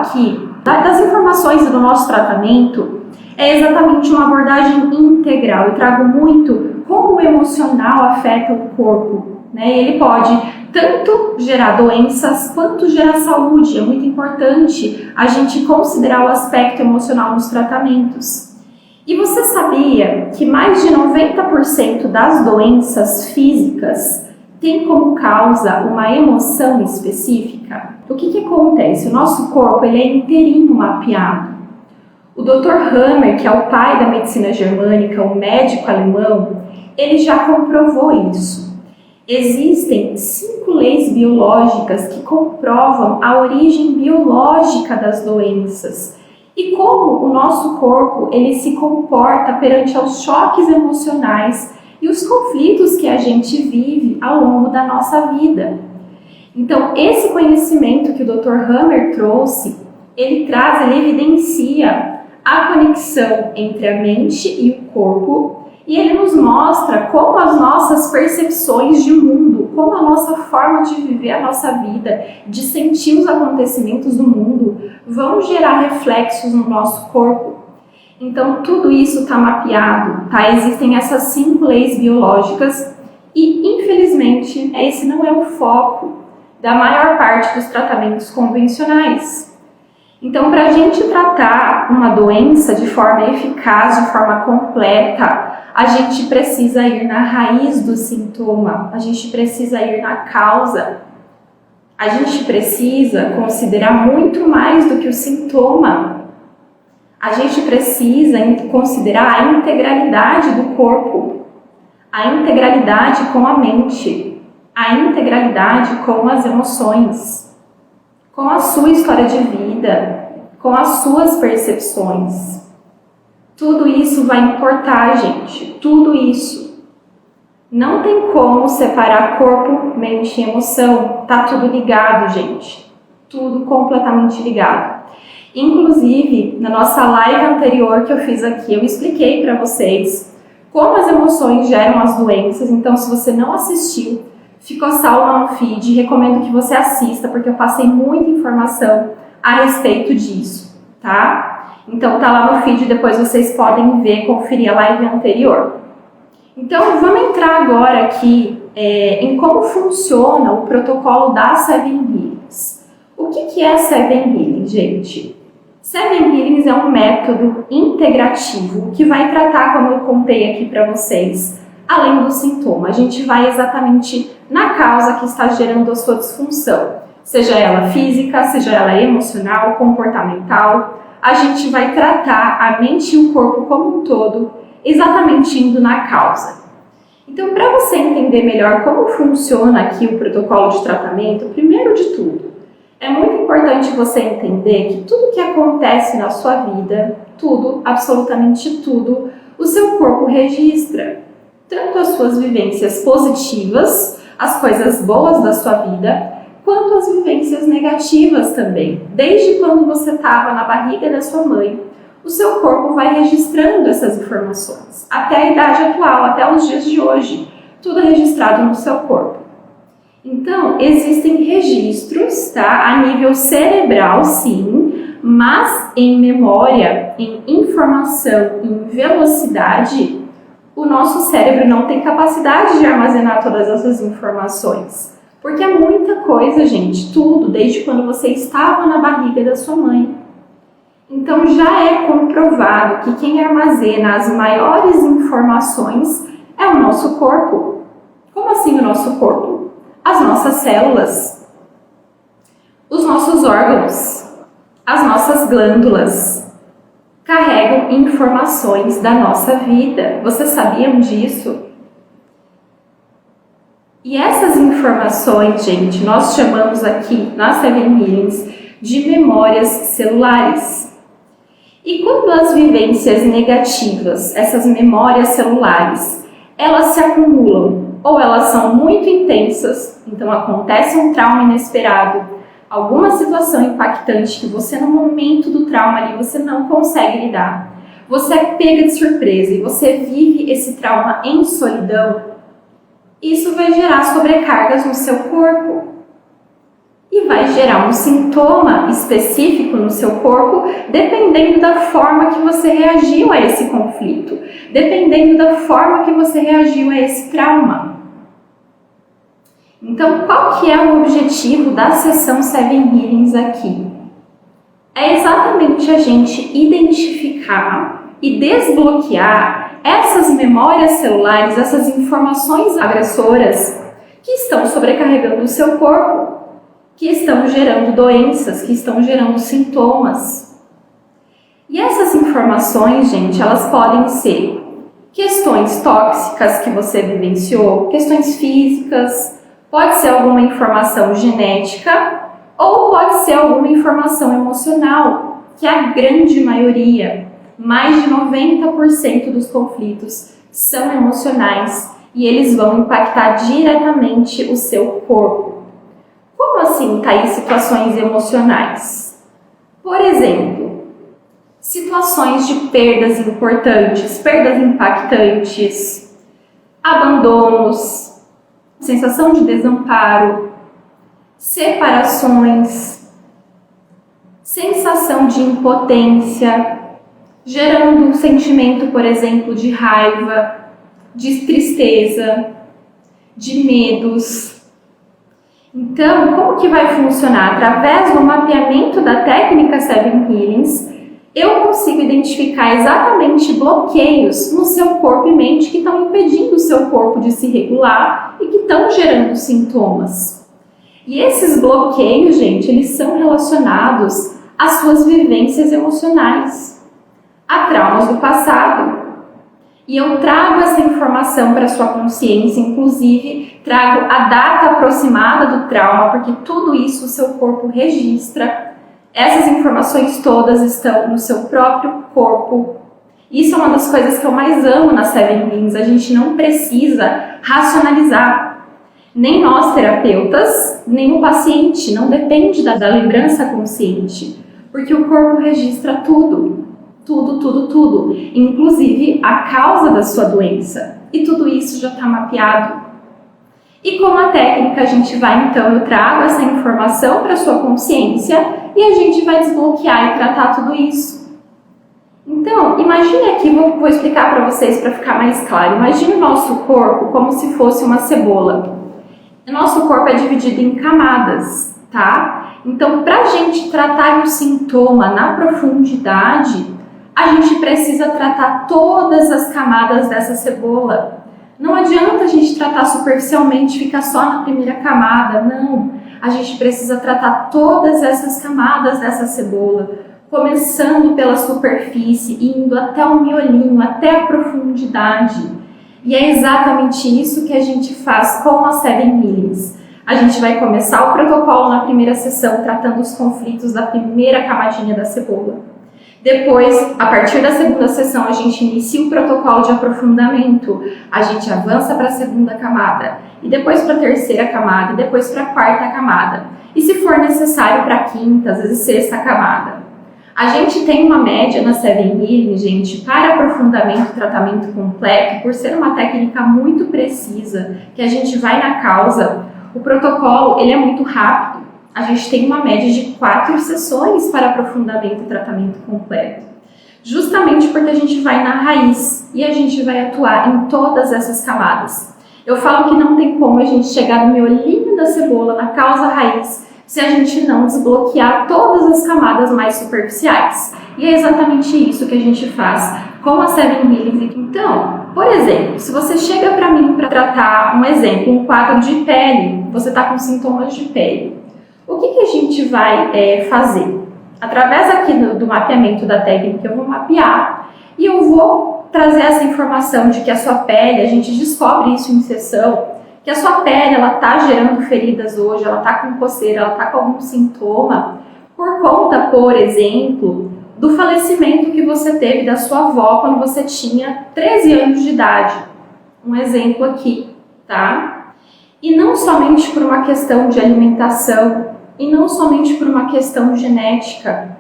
aqui das informações do nosso tratamento é exatamente uma abordagem integral. Eu trago muito como o emocional afeta o corpo, né? Ele pode tanto gerar doenças quanto gerar saúde. É muito importante a gente considerar o aspecto emocional nos tratamentos. E você sabia que mais de 90% das doenças físicas tem como causa uma emoção específica? O que acontece? O nosso corpo ele é inteirinho mapeado. O Dr. Hammer, que é o pai da medicina germânica, um médico alemão, ele já comprovou isso. Existem 5 leis biológicas que comprovam a origem biológica das doenças e como o nosso corpo ele se comporta perante aos choques emocionais e os conflitos que a gente vive ao longo da nossa vida. Então, esse conhecimento que o Dr. Hammer trouxe, ele evidencia a conexão entre a mente e o corpo e ele nos mostra como as nossas percepções de mundo, como a nossa forma de viver a nossa vida, de sentir os acontecimentos do mundo, vão gerar reflexos no nosso corpo. Então, tudo isso está mapeado, tá? Existem essas 5 leis biológicas e, infelizmente, esse não é o foco da maior parte dos tratamentos convencionais. Então, para a gente tratar uma doença de forma eficaz, de forma completa, a gente precisa ir na raiz do sintoma, a gente precisa ir na causa. A gente precisa considerar muito mais do que o sintoma. A gente precisa considerar a integralidade do corpo, a integralidade com a mente, a integralidade com as emoções, com a sua história de vida, com as suas percepções. Tudo isso vai importar, gente, tudo isso. Não tem como separar corpo, mente e emoção, tá tudo ligado, gente, tudo completamente ligado. Inclusive, na nossa live anterior que eu fiz aqui, eu expliquei para vocês como as emoções geram as doenças. Então, se você não assistiu, ficou salvo no feed, recomendo que você assista, porque eu passei muita informação a respeito disso, tá? Então, tá lá no feed, depois vocês podem ver, conferir a live anterior. Então, vamos entrar agora aqui em como funciona o protocolo da Seven Healings. O que é Seven Healing, gente? Seven Healings é um método integrativo que vai tratar, como eu contei aqui para vocês, além do sintoma. A gente vai exatamente na causa que está gerando a sua disfunção, seja ela física, seja ela emocional, comportamental. A gente vai tratar a mente e o corpo como um todo, exatamente indo na causa. Então, para você entender melhor como funciona aqui o protocolo de tratamento, primeiro de tudo, é muito importante você entender que tudo que acontece na sua vida, tudo, absolutamente tudo, o seu corpo registra. Tanto as suas vivências positivas, as coisas boas da sua vida, quanto as vivências negativas também. Desde quando você estava na barriga da sua mãe, o seu corpo vai registrando essas informações. Até a idade atual, até os dias de hoje, tudo é registrado no seu corpo. Então, existem registros, tá? A nível cerebral, sim, mas em memória, em informação, em velocidade, o nosso cérebro não tem capacidade de armazenar todas essas informações. Porque é muita coisa, gente, tudo, desde quando você estava na barriga da sua mãe. Então, já é comprovado que quem armazena as maiores informações é o nosso corpo. Como assim o nosso corpo? As nossas células, os nossos órgãos, as nossas glândulas carregam informações da nossa vida. Vocês sabiam disso? E essas informações, gente, nós chamamos aqui nas Seven Healings de memórias celulares. E quando as vivências negativas, essas memórias celulares, elas se acumulam ou elas são muito intensas, então acontece um trauma inesperado, alguma situação impactante que você no momento do trauma ali você não consegue lidar, você é pega de surpresa e você vive esse trauma em solidão, isso vai gerar sobrecargas no seu corpo. e vai gerar um sintoma específico no seu corpo, dependendo da forma que você reagiu a esse conflito, dependendo da forma que você reagiu a esse trauma. Então, qual que é o objetivo da sessão Seven Healings aqui? É exatamente a gente identificar e desbloquear essas memórias celulares, essas informações agressoras que estão sobrecarregando o seu corpo, que estão gerando doenças, que estão gerando sintomas. E essas informações, gente, elas podem ser questões tóxicas que você vivenciou, questões físicas, pode ser alguma informação genética ou pode ser alguma informação emocional, que a grande maioria, mais de 90% dos conflitos são emocionais e eles vão impactar diretamente o seu corpo. Como assim, Thaís, situações emocionais? Por exemplo, situações de perdas importantes, perdas impactantes, abandonos, sensação de desamparo, separações, sensação de impotência, gerando um sentimento, por exemplo, de raiva, de tristeza, de medos. Então, como que vai funcionar? Através do mapeamento da técnica Seven Healings, eu consigo identificar exatamente bloqueios no seu corpo e mente que estão impedindo o seu corpo de se regular e que estão gerando sintomas. E esses bloqueios, gente, eles são relacionados às suas vivências emocionais, a traumas do passado. E eu trago essa informação para a sua consciência, inclusive trago a data aproximada do trauma, porque tudo isso o seu corpo registra. Essas informações todas estão no seu próprio corpo. Isso é uma das coisas que eu mais amo na Seven Healings. A gente não precisa racionalizar. Nem nós terapeutas, nem o paciente. Não depende da lembrança consciente. Porque o corpo registra tudo. Tudo. Inclusive a causa da sua doença. E tudo isso já está mapeado. E com a técnica a gente vai, então, eu trago essa informação para a sua consciência e a gente vai desbloquear e tratar tudo isso. Então, imagine aqui, vou explicar para vocês para ficar mais claro. Imagine o nosso corpo como se fosse uma cebola. O nosso corpo é dividido em camadas, tá? Então, para a gente tratar o sintoma na profundidade, a gente precisa tratar todas as camadas dessa cebola. Não adianta a gente tratar superficialmente, ficar só na primeira camada, não. A gente precisa tratar todas essas camadas dessa cebola, começando pela superfície, indo até o miolinho, até a profundidade. E é exatamente isso que a gente faz com a Seven Healings. A gente vai começar o protocolo na primeira sessão, tratando os conflitos da primeira camadinha da cebola. Depois, a partir da segunda sessão, a gente inicia o protocolo de aprofundamento, a gente avança para a segunda camada, e depois para a terceira camada, e depois para a quarta camada. E se for necessário, para a quinta, às vezes sexta camada. A gente tem uma média na Seven Healing, gente, para aprofundamento e tratamento completo, por ser uma técnica muito precisa, que a gente vai na causa, o protocolo ele é muito rápido. A gente tem uma média de 4 sessões para aprofundamento e tratamento completo. Justamente porque a gente vai na raiz e a gente vai atuar em todas essas camadas. Eu falo que não tem como a gente chegar no miolinho da cebola, na causa raiz, se a gente não desbloquear todas as camadas mais superficiais. E é exatamente isso que a gente faz com a Seven Healings. Então, por exemplo, se você chega para mim para tratar um exemplo, um quadro de pele, você está com sintomas de pele. O que a gente vai fazer? Através aqui do mapeamento da técnica, eu vou mapear e eu vou trazer essa informação de que a sua pele, a gente descobre isso em sessão, que a sua pele ela está gerando feridas hoje, ela está com coceira, ela está com algum sintoma, por conta, por exemplo, do falecimento que você teve da sua avó quando você tinha 13 anos de idade. Um exemplo aqui, tá? E não somente por uma questão de alimentação, e não somente por uma questão genética.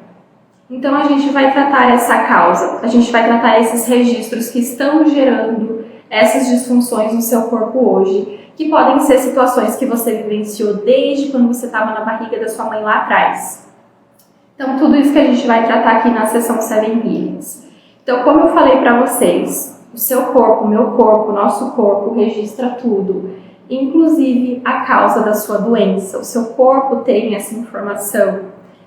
Então a gente vai tratar essa causa, a gente vai tratar esses registros que estão gerando essas disfunções no seu corpo hoje, que podem ser situações que você vivenciou desde quando você estava na barriga da sua mãe lá atrás. Então, tudo isso que a gente vai tratar aqui na sessão 7 Healings. Então, como eu falei para vocês, o seu corpo, o meu corpo, o nosso corpo registra tudo, inclusive a causa da sua doença. O seu corpo tem essa informação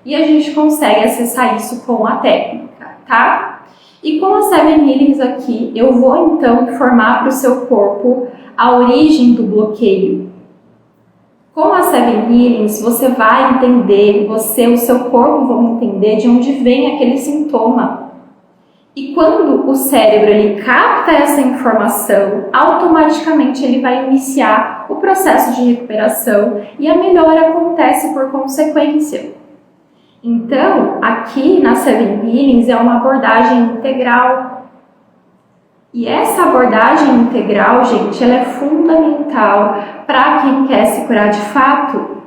e a gente consegue acessar isso com a técnica, tá? E com as 7 Healings aqui, eu vou então informar para o seu corpo a origem do bloqueio. Com as 7 Healings, você vai entender, o seu corpo vão entender de onde vem aquele sintoma. E quando o cérebro ele capta essa informação, automaticamente ele vai iniciar o processo de recuperação e a melhora acontece por consequência. Então, aqui na 7 Healings é uma abordagem integral. E essa abordagem integral, gente, ela é fundamental para quem quer se curar de fato.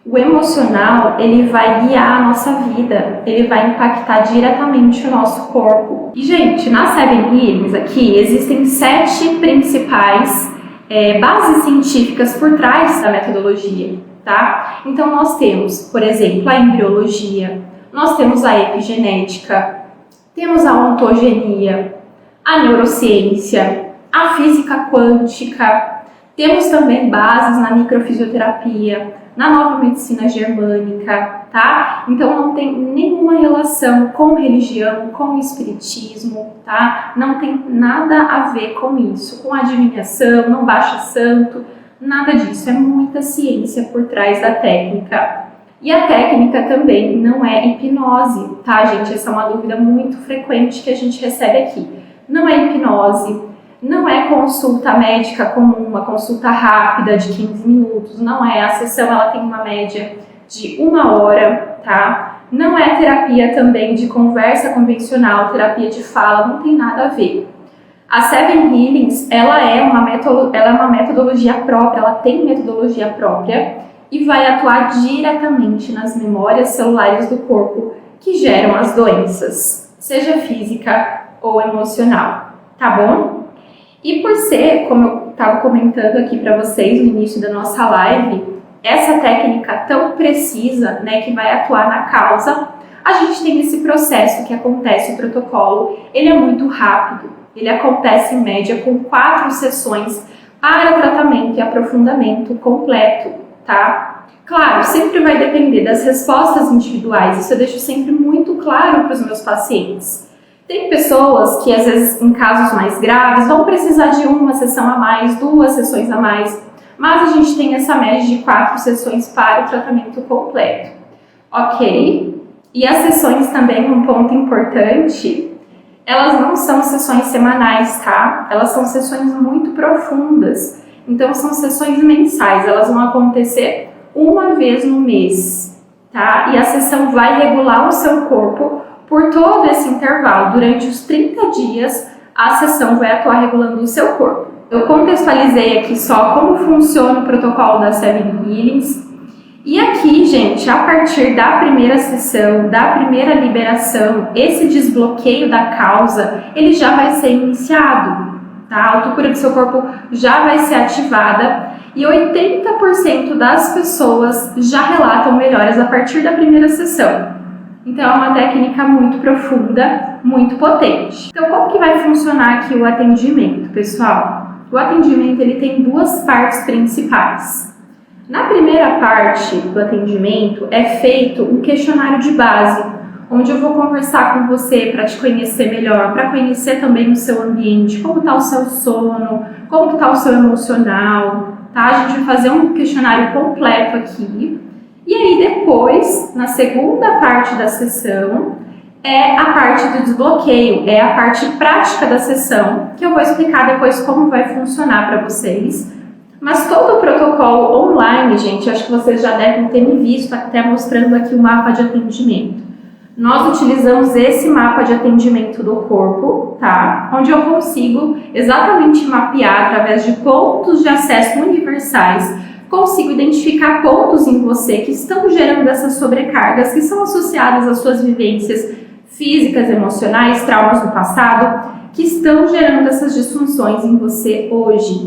O emocional, ele vai guiar a nossa vida, ele vai impactar diretamente o nosso corpo. E, gente, nas 7 Healings aqui existem 7 principais bases científicas por trás da metodologia, tá? Então, nós temos, por exemplo, a embriologia, nós temos a epigenética, temos a ontogenia, a neurociência, a física quântica, temos também bases na microfisioterapia, na nova medicina germânica, tá? Então não tem nenhuma relação com religião, com espiritismo, tá? Não tem nada a ver com isso, com adivinhação, não baixa santo, nada disso. É muita ciência por trás da técnica. E a técnica também não é hipnose, tá, gente? Essa é uma dúvida muito frequente que a gente recebe aqui. Não é hipnose. Não é consulta médica comum, uma consulta rápida de 15 minutos, não é. A sessão ela tem uma média de 1 hora, tá? Não é terapia também de conversa convencional, terapia de fala, não tem nada a ver. A 7 Healings, ela é uma metodologia própria, ela tem metodologia própria e vai atuar diretamente nas memórias celulares do corpo que geram as doenças, seja física ou emocional, tá bom? E por ser, como eu estava comentando aqui para vocês no início da nossa live, essa técnica tão precisa, né, que vai atuar na causa, a gente tem esse processo que acontece, o protocolo, ele é muito rápido, ele acontece em média com 4 sessões para tratamento e aprofundamento completo, tá? Claro, sempre vai depender das respostas individuais, isso eu deixo sempre muito claro para os meus pacientes. Tem pessoas que, às vezes, em casos mais graves, vão precisar de uma sessão a mais, 2 sessões a mais, mas a gente tem essa média de 4 sessões para o tratamento completo, ok? E as sessões também, um ponto importante, elas não são sessões semanais, tá? Elas são sessões muito profundas, então são sessões mensais, elas vão acontecer uma vez no mês, tá? E a sessão vai regular o seu corpo por todo esse intervalo. Durante os 30 dias, a sessão vai atuar regulando o seu corpo. Eu contextualizei aqui só como funciona o protocolo das 7 Healings. E aqui, gente, a partir da primeira sessão, da primeira liberação, esse desbloqueio da causa, ele já vai ser iniciado, tá? A autocura do seu corpo já vai ser ativada e 80% das pessoas já relatam melhoras a partir da primeira sessão. Então, é uma técnica muito profunda, muito potente. Então, como que vai funcionar aqui o atendimento, pessoal? O atendimento ele tem 2 partes principais. Na primeira parte do atendimento é feito um questionário de base, onde eu vou conversar com você para te conhecer melhor, para conhecer também o seu ambiente, como está o seu sono, como está o seu emocional, tá? A gente vai fazer um questionário completo aqui. E aí depois, na segunda parte da sessão, é a parte do desbloqueio, é a parte prática da sessão, que eu vou explicar depois como vai funcionar para vocês. Mas todo o protocolo online, gente, acho que vocês já devem ter me visto até mostrando aqui o mapa de atendimento. Nós utilizamos esse mapa de atendimento do corpo, tá? Onde eu consigo exatamente mapear através de pontos de acesso universais, consigo identificar pontos em você que estão gerando essas sobrecargas, que são associadas às suas vivências físicas, emocionais, traumas do passado, que estão gerando essas disfunções em você hoje.